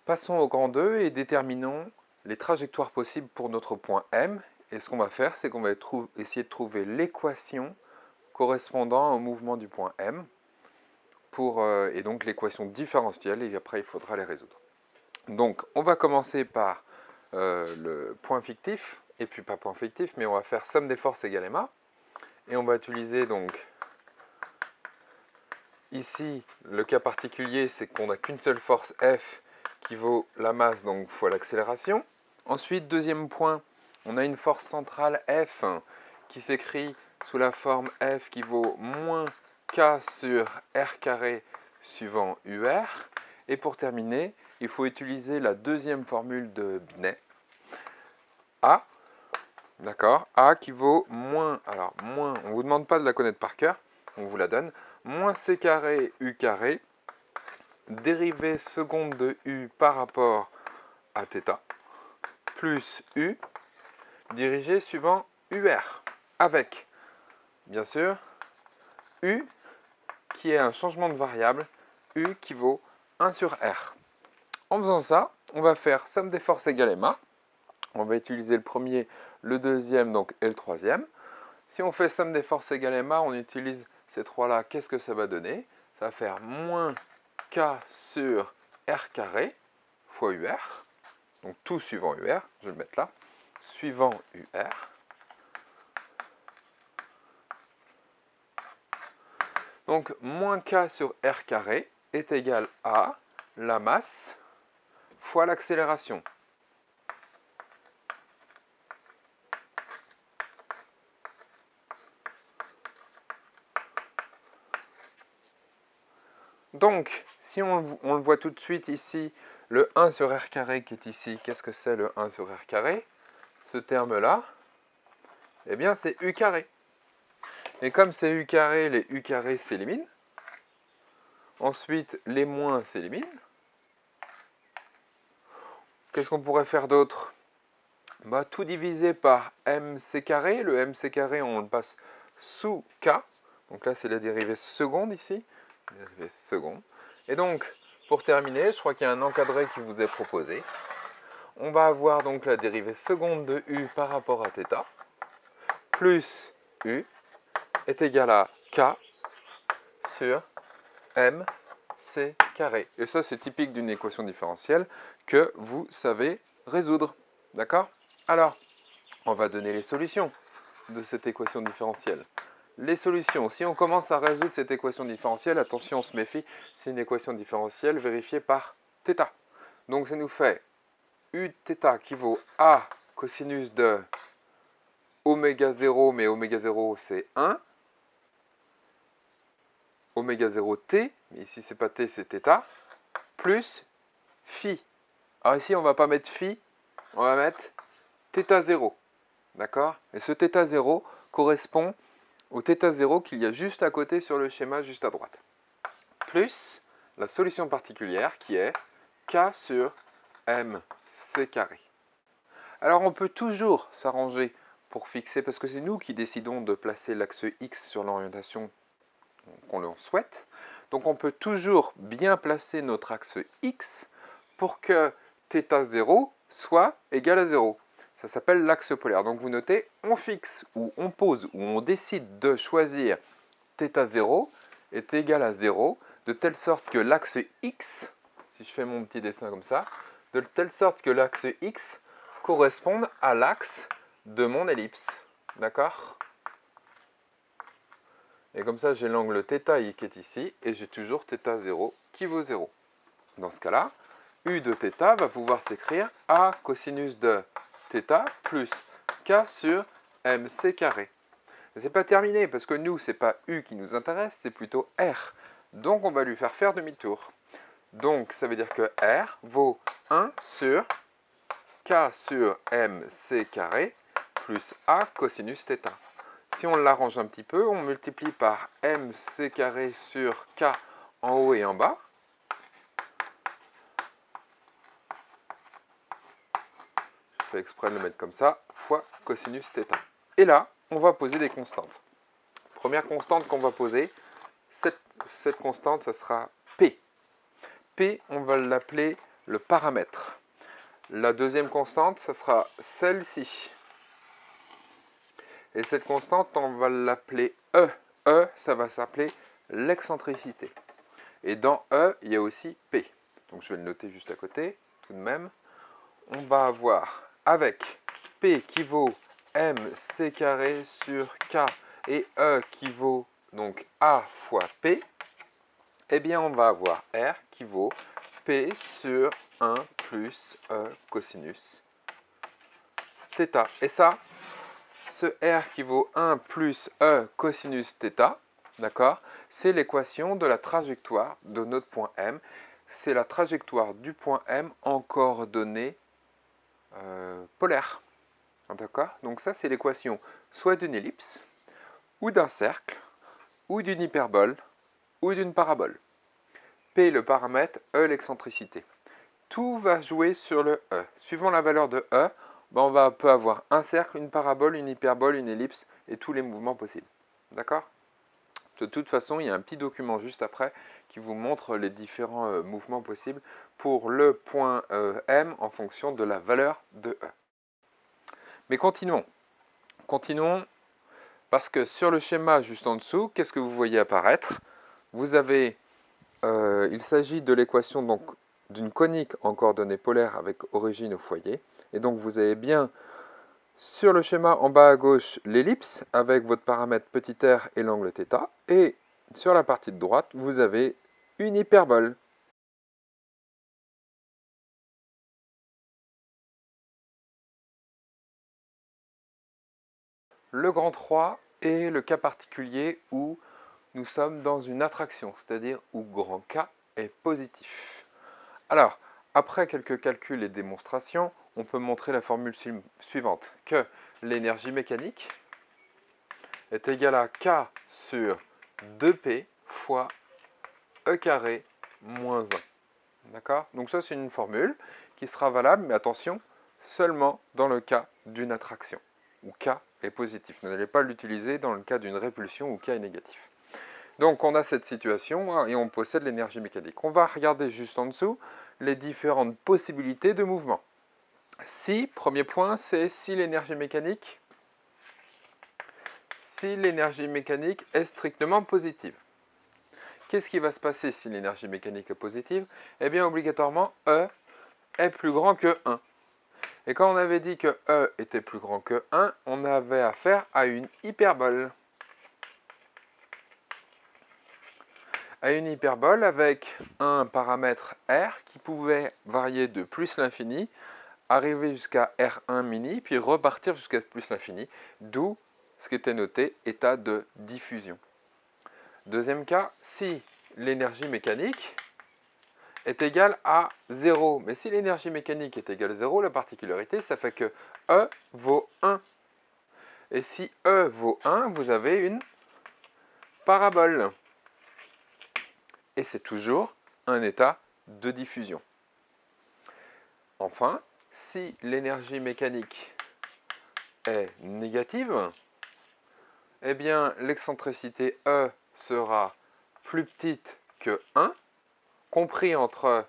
Passons au grand 2 et déterminons les trajectoires possibles pour notre point M. Et ce qu'on va faire, c'est qu'on va essayer de trouver l'équation correspondant au mouvement du point M, et donc l'équation différentielle, et après il faudra les résoudre. Donc on va commencer par le point fictif, et puis pas point fictif, mais on va faire somme des forces égale MA, et on va utiliser donc ici le cas particulier, c'est qu'on n'a qu'une seule force F qui vaut la masse, donc fois l'accélération. Ensuite, deuxième point, on a une force centrale F qui s'écrit sous la forme F qui vaut moins K sur R carré suivant UR. Et pour terminer, il faut utiliser la deuxième formule de Binet. A, d'accord, A qui vaut moins, on ne vous demande pas de la connaître par cœur, on vous la donne, moins C carré U carré, dérivée seconde de U par rapport à θ, plus U, dirigé suivant UR, avec, bien sûr, U qui est un changement de variable, U qui vaut 1 sur R. En faisant ça, on va faire somme des forces égale MA. On va utiliser le premier, le deuxième donc, et le troisième. Si on fait somme des forces égale MA, on utilise ces trois-là, qu'est-ce que ça va donner? Ça va faire moins K sur R carré fois UR. Donc tout suivant UR, je vais le mettre là. Suivant UR. Donc moins K sur R carré est égal à la masse fois l'accélération. Donc, si on le voit tout de suite ici, le 1 sur R carré qui est ici, qu'est-ce que c'est le 1 sur R carré? Ce terme-là, eh bien c'est U carré. Et comme c'est U carré, les U carrés s'éliminent. Ensuite, les moins s'éliminent. Qu'est-ce qu'on pourrait faire d'autre? Bah, tout divisé par MC carré. Le MC carré, on le passe sous K. Donc là, c'est la dérivée seconde ici. Dérivée seconde. Et donc, pour terminer, je crois qu'il y a un encadré qui vous est proposé. On va avoir donc la dérivée seconde de U par rapport à θ, plus U est égal à K sur MC carré. Et ça, c'est typique d'une équation différentielle que vous savez résoudre. D'accord? Alors, on va donner les solutions de cette équation différentielle. Les solutions, si on commence à résoudre cette équation différentielle, attention, on se méfie, c'est une équation différentielle vérifiée par θ. Donc ça nous fait U θ qui vaut A cosinus de oméga 0, mais oméga 0 c'est 1, oméga 0 t, mais ici c'est pas t, c'est θ, plus phi. Alors ici on va pas mettre phi, on va mettre θ0, d'accord? Et ce θ0 correspond au θ0 qu'il y a juste à côté sur le schéma, juste à droite. Plus la solution particulière qui est K sur MC carré. Alors on peut toujours s'arranger pour fixer, parce que c'est nous qui décidons de placer l'axe X sur l'orientation qu'on le souhaite. Donc on peut toujours bien placer notre axe X pour que θ0 soit égal à 0. Ça s'appelle l'axe polaire. Donc vous notez, on fixe ou on pose ou on décide de choisir θ0 est égal à 0, de telle sorte que l'axe X, si je fais mon petit dessin comme ça, de telle sorte que l'axe X corresponde à l'axe de mon ellipse. D'accord? Et comme ça, j'ai l'angle θi qui est ici, et j'ai toujours θ0 qui vaut 0. Dans ce cas-là, U de θ va pouvoir s'écrire A cosinus de θ plus K sur MC carré. Ce n'est pas terminé, parce que nous, ce n'est pas U qui nous intéresse, c'est plutôt R. Donc, on va lui faire demi-tour. Donc, ça veut dire que R vaut 1 sur K sur MC carré plus A cosinus θ. Si on l'arrange un petit peu, on multiplie par MC carré sur K en haut et en bas. Je fais exprès de le mettre comme ça, fois cosinus θ. Et là, on va poser des constantes. Première constante qu'on va poser, cette constante, ça sera P. P, on va l'appeler le paramètre. La deuxième constante, ce sera celle-ci. Et cette constante, on va l'appeler E. E, ça va s'appeler l'excentricité. Et dans E, il y a aussi P. Donc je vais le noter juste à côté, tout de même. On va avoir avec P qui vaut mc carré sur K et E qui vaut donc A fois P, eh bien on va avoir R qui vaut P sur 1 plus E cosinus θ. Et ça, ce R qui vaut 1 plus E cosinus θ, d'accord, c'est l'équation de la trajectoire de notre point M. C'est la trajectoire du point M en coordonnées polaires. D'accord? Donc ça, c'est l'équation soit d'une ellipse, ou d'un cercle, ou d'une hyperbole, ou d'une parabole. P le paramètre, E l'excentricité. Tout va jouer sur le E. Suivant la valeur de E, on peut avoir un cercle, une parabole, une hyperbole, une ellipse, et tous les mouvements possibles. D'accord? De toute façon, il y a un petit document juste après qui vous montre les différents mouvements possibles pour le point M en fonction de la valeur de E. Mais continuons. Continuons parce que sur le schéma juste en dessous, qu'est-ce que vous voyez apparaître? Vous avez, il s'agit de l'équation donc d'une conique en coordonnées polaires avec origine au foyer. Et donc vous avez bien sur le schéma en bas à gauche l'ellipse avec votre paramètre petit r et l'angle θ. Et sur la partie de droite, vous avez une hyperbole. Le grand 3 est le cas particulier où nous sommes dans une attraction, c'est-à-dire où grand K est positif. Alors, après quelques calculs et démonstrations, on peut montrer la formule suivante, que l'énergie mécanique est égale à K sur 2P fois E carré moins 1. D'accord? Donc ça, c'est une formule qui sera valable, mais attention, seulement dans le cas d'une attraction, où K est positif. Vous n'allez pas l'utiliser dans le cas d'une répulsion où K est négatif. Donc on a cette situation et on possède l'énergie mécanique. On va regarder juste en dessous les différentes possibilités de mouvement. Si, premier point, c'est si l'énergie mécanique est strictement positive. Qu'est-ce qui va se passer si l'énergie mécanique est positive? Eh bien, obligatoirement, E est plus grand que 1. Et quand on avait dit que E était plus grand que 1, on avait affaire à une hyperbole. À une hyperbole avec un paramètre R qui pouvait varier de plus l'infini, arriver jusqu'à R1 mini, puis repartir jusqu'à plus l'infini, d'où ce qui était noté état de diffusion. Deuxième cas, si l'énergie mécanique est égale à 0. Mais si l'énergie mécanique est égale à 0, la particularité, ça fait que E vaut 1. Et si E vaut 1, vous avez une parabole. Et c'est toujours un état de diffusion. Enfin, si l'énergie mécanique est négative, eh bien l'excentricité E sera plus petite que 1, compris entre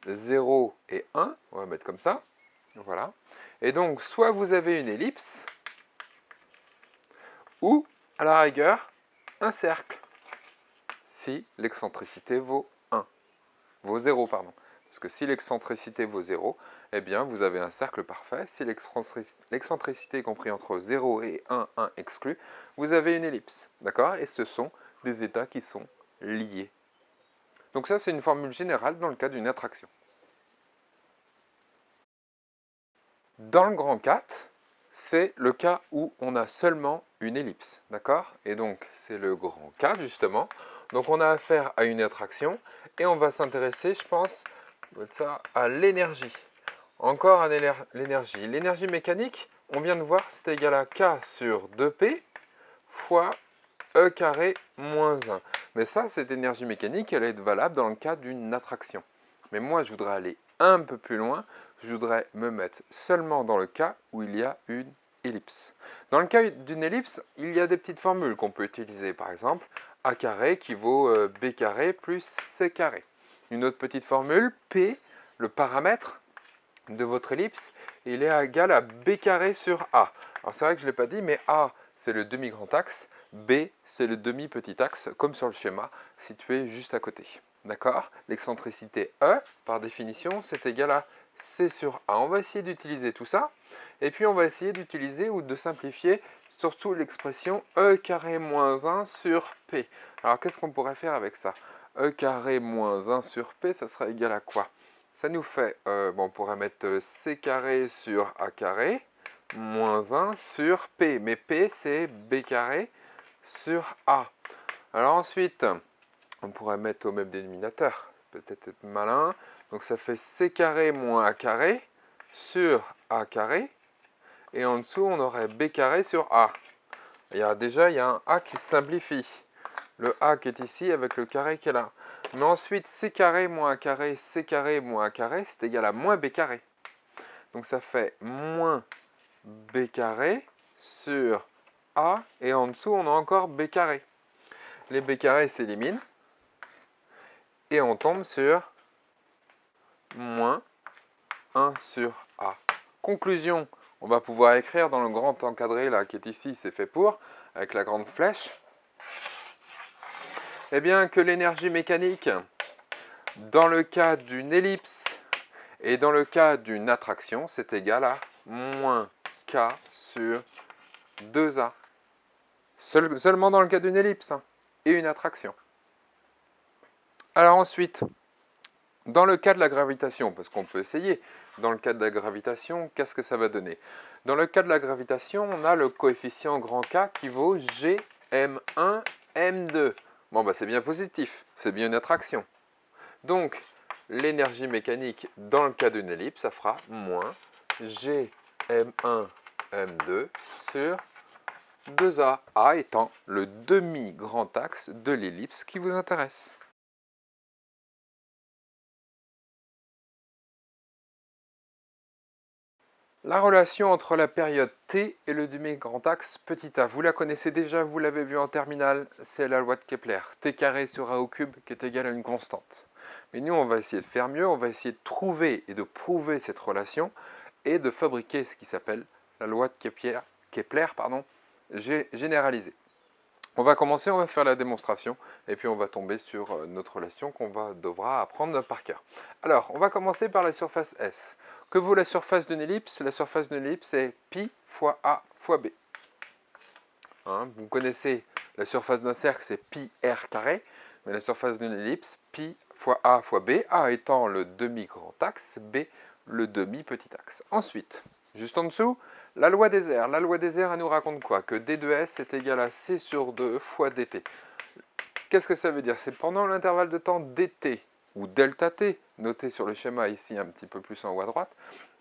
0 et 1, on va mettre comme ça, voilà. Et donc, soit vous avez une ellipse, ou, à la rigueur, un cercle, si l'excentricité vaut 1, vaut 0, pardon. Parce que si l'excentricité vaut 0, eh bien, vous avez un cercle parfait. Si l'excentricité est compris entre 0 et 1, 1 exclu, vous avez une ellipse, d'accord? Et ce sont des états qui sont liés. Donc ça, c'est une formule générale dans le cas d'une attraction. Dans le grand 4, c'est le cas où on a seulement une ellipse, d'accord? Et donc, c'est le grand 4, justement. Donc, on a affaire à une attraction, et on va s'intéresser, je pense, à l'énergie. Encore à l'énergie. L'énergie mécanique, on vient de voir, c'est égal à K sur 2P fois E carré moins 1. Mais ça, cette énergie mécanique, elle est valable dans le cas d'une attraction. Mais moi, je voudrais aller un peu plus loin. Je voudrais me mettre seulement dans le cas où il y a une ellipse. Dans le cas d'une ellipse, il y a des petites formules qu'on peut utiliser. Par exemple, A carré qui vaut B carré plus C carré. une autre petite formule, P, le paramètre de votre ellipse, il est égal à B carré sur A. Alors c'est vrai que je ne l'ai pas dit, mais A, c'est le demi-grand axe, B, c'est le demi-petit axe, comme sur le schéma, situé juste à côté. D'accord? L'excentricité E, par définition, c'est égal à C sur A. On va essayer d'utiliser tout ça, et puis on va essayer d'utiliser ou de simplifier surtout l'expression E carré moins 1 sur P. Alors qu'est-ce qu'on pourrait faire avec ça? E carré moins 1 sur P, ça sera égal à quoi? Ça nous fait, bon, on pourrait mettre C carré sur A carré, moins 1 sur P. Mais P, c'est B carré sur A. Alors ensuite, on pourrait mettre au même dénominateur, peut-être être malin. Donc ça fait C carré moins A carré sur A carré. Et en dessous, on aurait B carré sur A. Il y a un A qui simplifie. Le A qui est ici avec le carré qui est là. Mais ensuite, C carré moins A carré, C carré moins A carré, c'est égal à moins B carré. Donc ça fait moins B carré sur A, et en dessous, on a encore B carré. Les B carrés s'éliminent, et on tombe sur moins 1 sur A. Conclusion, on va pouvoir écrire dans le grand encadré là, qui est ici, c'est fait pour, avec la grande flèche, eh bien que l'énergie mécanique, dans le cas d'une ellipse et dans le cas d'une attraction, c'est égal à moins K sur 2A. Seulement dans le cas d'une ellipse et une attraction. Alors ensuite, dans le cas de la gravitation, parce qu'on peut essayer, dans le cas de la gravitation, qu'est-ce que ça va donner? Dans le cas de la gravitation, on a le coefficient grand K qui vaut Gm1, M2. Bon, bah c'est bien positif, c'est bien une attraction. Donc, l'énergie mécanique dans le cas d'une ellipse, ça fera moins Gm1, M2 sur 2A. A étant le demi-grand axe de l'ellipse qui vous intéresse. La relation entre la période t et le demi-grand axe petit a, vous la connaissez déjà, vous l'avez vu en terminale, c'est la loi de Kepler, t carré sur a au cube qui est égal à une constante. Mais nous, on va essayer de faire mieux, on va essayer de trouver et de prouver cette relation et de fabriquer ce qui s'appelle la loi de Kepler généralisée. On va commencer, on va faire la démonstration et puis on va tomber sur notre relation qu'on devra apprendre par cœur. Alors, on va commencer par la surface S. Que vaut la surface d'une ellipse? La surface d'une ellipse est pi fois A fois B. Vous connaissez la surface d'un cercle, c'est pi r carré, mais la surface d'une ellipse, pi fois A fois B, A étant le demi-grand axe, B le demi-petit axe. Ensuite, juste en dessous, la loi des airs. La loi des airs, elle nous raconte quoi? Que d de s est égal à c sur 2 fois dt. Qu'est-ce que ça veut dire? C'est pendant l'intervalle de temps dt, ou delta t, noté sur le schéma ici un petit peu plus en haut à droite,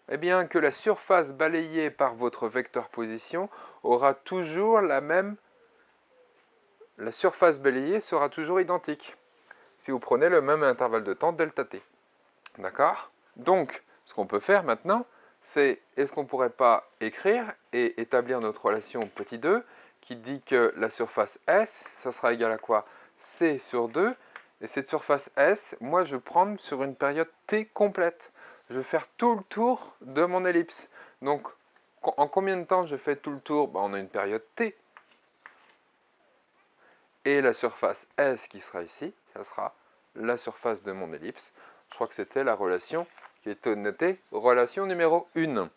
eh bien que la surface balayée par votre vecteur position aura toujours la surface balayée sera toujours identique, si vous prenez le même intervalle de temps delta t. D'accord? Donc, ce qu'on peut faire maintenant, c'est, est-ce qu'on ne pourrait pas écrire et établir notre relation petit 2 qui dit que la surface S, ça sera égal à quoi? C sur 2, et cette surface S, moi je vais prendre sur une période t complète. Je vais faire tout le tour de mon ellipse. Donc, en combien de temps je fais tout le tour? On a une période t. Et la surface S qui sera ici, ça sera la surface de mon ellipse. Je crois que c'était la relation qui est notée, relation numéro 1.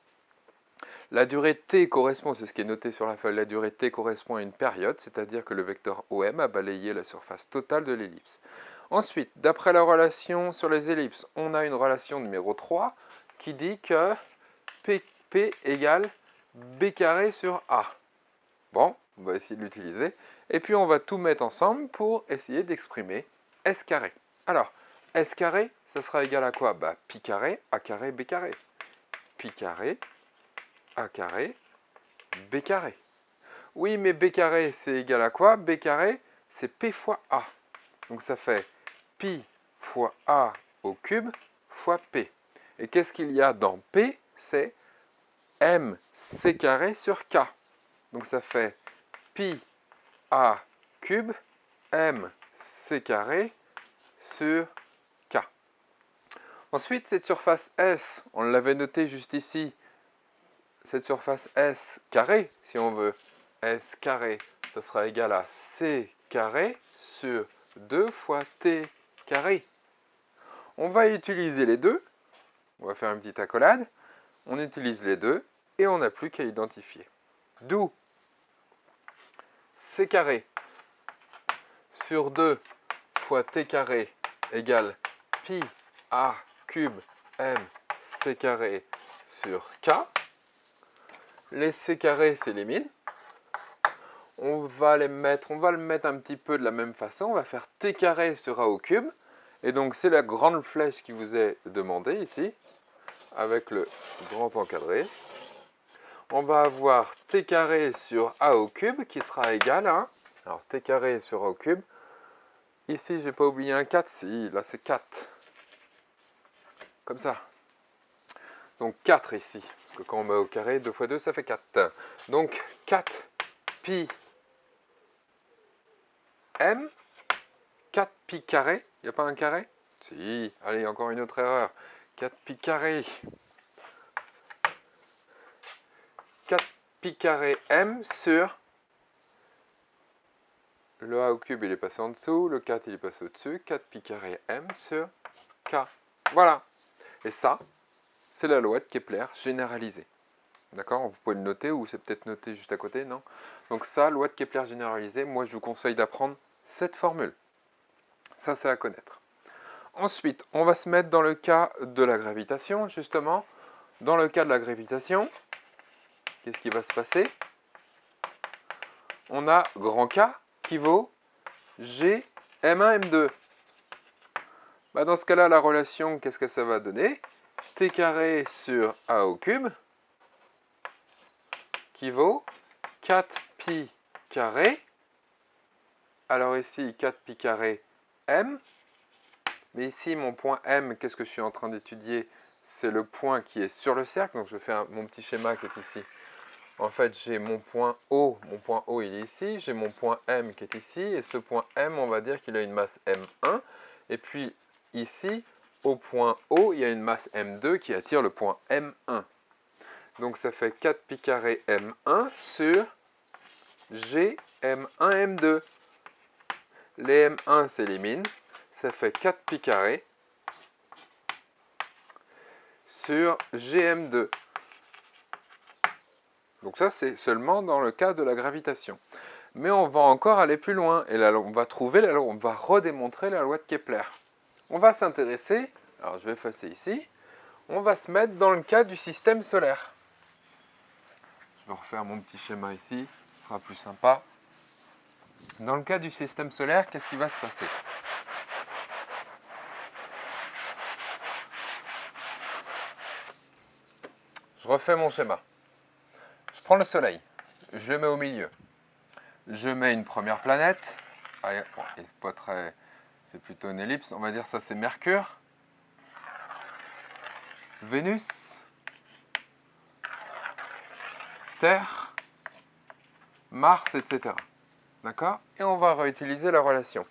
La durée t correspond, c'est ce qui est noté sur la feuille, la durée t correspond à une période, c'est-à-dire que le vecteur OM a balayé la surface totale de l'ellipse. Ensuite, d'après la relation sur les ellipses, on a une relation numéro 3 qui dit que P égale B carré sur A. Bon, on va essayer de l'utiliser. Et puis on va tout mettre ensemble pour essayer d'exprimer S carré. Alors, S carré, ça sera égal à quoi? Pi carré, A carré, B carré. Pi carré, A carré, B carré. Oui, mais B carré, c'est égal à quoi? B carré, c'est P fois A. Donc ça fait pi fois A au cube fois P. Et qu'est-ce qu'il y a dans P? C'est MC carré sur K. Donc ça fait pi A cube MC carré sur K. Ensuite, cette surface S, on l'avait noté juste ici, cette surface S carré, si on veut, S carré, ça sera égal à C carré sur 2 fois T carré. On va utiliser les deux, on va faire une petite accolade, on utilise les deux et on n'a plus qu'à identifier. D'où C carré sur 2 fois T carré égale pi A cube M C carré sur K. Les C carrés s'éliminent. On va le mettre un petit peu de la même façon. On va faire T carré sur A au cube. Et donc c'est la grande flèche qui vous est demandée ici, avec le grand encadré. On va avoir T carré sur A au cube qui sera égal à... Alors T carré sur A au cube. Ici, je n'ai pas oublié un 4. Si, là c'est 4. Comme ça. Donc 4 ici. Parce que quand on met au carré, 2 fois 2, ça fait 4. Donc 4 pi m, 4 pi carré. Il n'y a pas un carré? Si. Allez, encore une autre erreur. 4 pi carré. 4 pi carré m sur... Le a au cube, il est passé en dessous. Le 4, il est passé au-dessus. 4 pi carré m sur k. Voilà. Et ça, c'est la loi de Kepler généralisée. D'accord? Vous pouvez le noter ou c'est peut-être noté juste à côté, non? Donc ça, loi de Kepler généralisée, moi je vous conseille d'apprendre cette formule. Ça, c'est à connaître. Ensuite, on va se mettre dans le cas de la gravitation, justement. Dans le cas de la gravitation, qu'est-ce qui va se passer? On a grand K qui vaut G M1 M2. Bah dans ce cas-là, la relation, qu'est-ce que ça va donner? T carré sur A au cube qui vaut 4 pi carré. Alors ici, 4 pi carré M. Mais ici, mon point M, qu'est-ce que je suis en train d'étudier? C'est le point qui est sur le cercle. Donc je vais faire mon petit schéma qui est ici. En fait, j'ai mon point O. Mon point O, il est ici. J'ai mon point M qui est ici. Et ce point M, on va dire qu'il a une masse M1. Et puis ici, au point O, il y a une masse M2 qui attire le point M1. Donc ça fait 4 pi carré M1 sur G M1 M2. Les M1 s'éliminent. Ça fait 4 pi carré sur GM2. Donc ça, c'est seulement dans le cas de la gravitation. Mais on va encore aller plus loin. Et là, on va redémontrer la loi de Kepler. On va s'intéresser, alors je vais effacer ici, on va se mettre dans le cas du système solaire. Je vais refaire mon petit schéma ici, ce sera plus sympa. Dans le cas du système solaire, qu'est-ce qui va se passer? Je refais mon schéma. Je prends le Soleil, je le mets au milieu. Je mets une première planète. Allez, bon, c'est plutôt une ellipse. On va dire ça, c'est Mercure. Vénus. Terre. Mars, etc. D'accord? Et on va réutiliser la relation.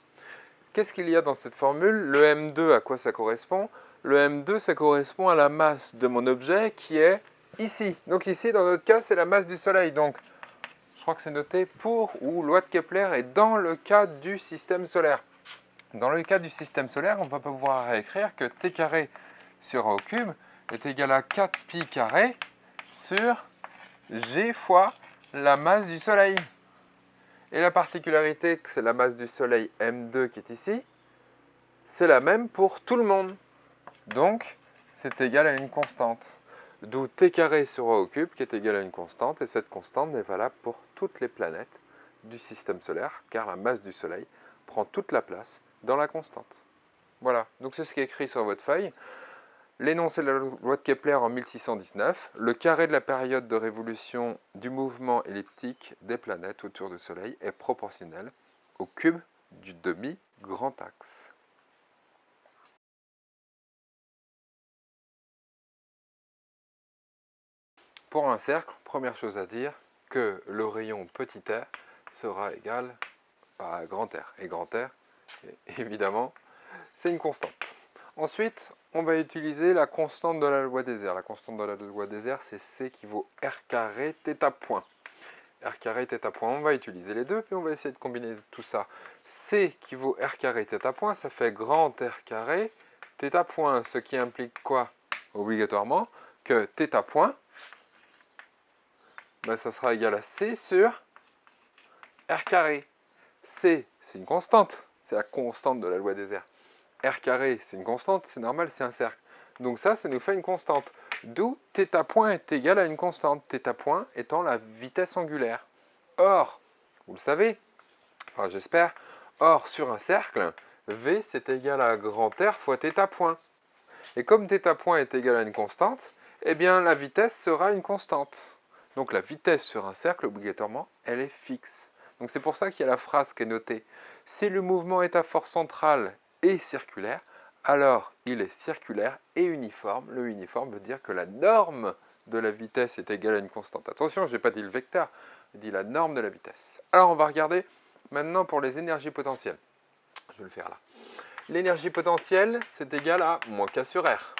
Qu'est-ce qu'il y a dans cette formule? Le M2, à quoi ça correspond? Le M2, ça correspond à la masse de mon objet qui est ici. Donc ici, dans notre cas, c'est la masse du Soleil. Donc, je crois que c'est noté pour ou loi de Kepler est dans le cas du système solaire. Dans le cas du système solaire, on va pouvoir réécrire que T carré sur A au cube est égal à 4 pi carré sur G fois la masse du Soleil. Et la particularité que c'est la masse du Soleil M2 qui est ici, c'est la même pour tout le monde. Donc, c'est égal à une constante. D'où T carré sur A au cube qui est égal à une constante. Et cette constante est valable pour toutes les planètes du système solaire, car la masse du Soleil prend toute la place dans la constante. Voilà, donc c'est ce qui est écrit sur votre feuille. L'énoncé de la loi de Kepler en 1619, le carré de la période de révolution du mouvement elliptique des planètes autour du Soleil est proportionnel au cube du demi-grand axe. Pour un cercle, première chose à dire, que le rayon petit r sera égal à grand R. Et grand R, évidemment, c'est une constante. Ensuite, on va utiliser la constante de la loi des airs. La constante de la loi des airs, c'est C qui vaut R carré θ point. R carré θ point, on va utiliser les deux, puis on va essayer de combiner tout ça. C qui vaut R carré θ point, ça fait grand R carré θ point, ce qui implique quoi? Obligatoirement, que θ point, ben, ça sera égal à C sur R carré. C, c'est une constante, c'est la constante de la loi des airs. R carré, c'est une constante, c'est normal, c'est un cercle. Donc ça nous fait une constante. D'où θ point est égal à une constante, θ point étant la vitesse angulaire. Or, vous le savez, enfin j'espère, or sur un cercle, V c'est égal à grand R fois θ point. Et comme θ point est égal à une constante, eh bien la vitesse sera une constante. Donc la vitesse sur un cercle, obligatoirement, elle est fixe. Donc c'est pour ça qu'il y a la phrase qui est notée. Si le mouvement est à force centrale et circulaire, alors il est circulaire et uniforme. Le uniforme veut dire que la norme de la vitesse est égale à une constante. Attention, je n'ai pas dit le vecteur, j'ai dit la norme de la vitesse. Alors on va regarder maintenant pour les énergies potentielles. Je vais le faire là. L'énergie potentielle, c'est égal à moins K sur R.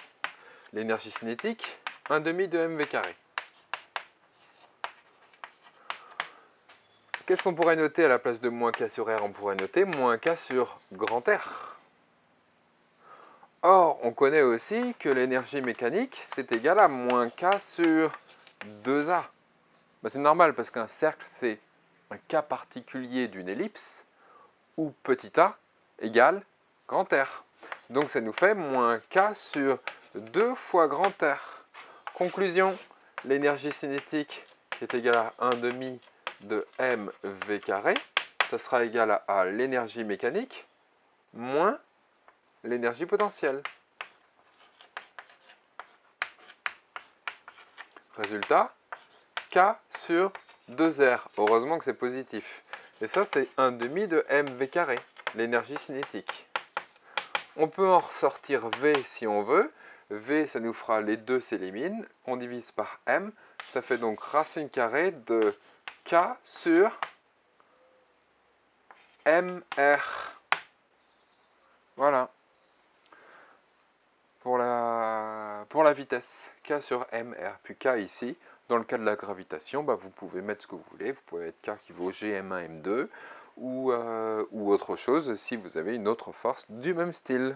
L'énergie cinétique, 1/2 de mv carré. Qu'est-ce qu'on pourrait noter à la place de moins K sur R? On pourrait noter moins K sur grand R. Or, on connaît aussi que l'énergie mécanique, c'est égal à moins K sur 2A. Ben, c'est normal parce qu'un cercle, c'est un cas particulier d'une ellipse où petit a égale grand R. Donc ça nous fait moins K sur 2 fois grand R. Conclusion, l'énergie cinétique qui est égale à 1/2 de mv carré, ça sera égal à l'énergie mécanique moins l'énergie potentielle. Résultat, K sur 2R. Heureusement que c'est positif. Et ça, c'est 1/2 de mv carré, l'énergie cinétique. On peut en ressortir V si on veut. V, ça nous fera les deux s'éliminent. On divise par M. Ça fait donc racine carrée de K sur MR. Voilà. Pour la vitesse, K sur MR. Puis K ici, dans le cas de la gravitation, bah, vous pouvez mettre ce que vous voulez. Vous pouvez mettre K qui vaut Gm1, M2 ou autre chose si vous avez une autre force du même style.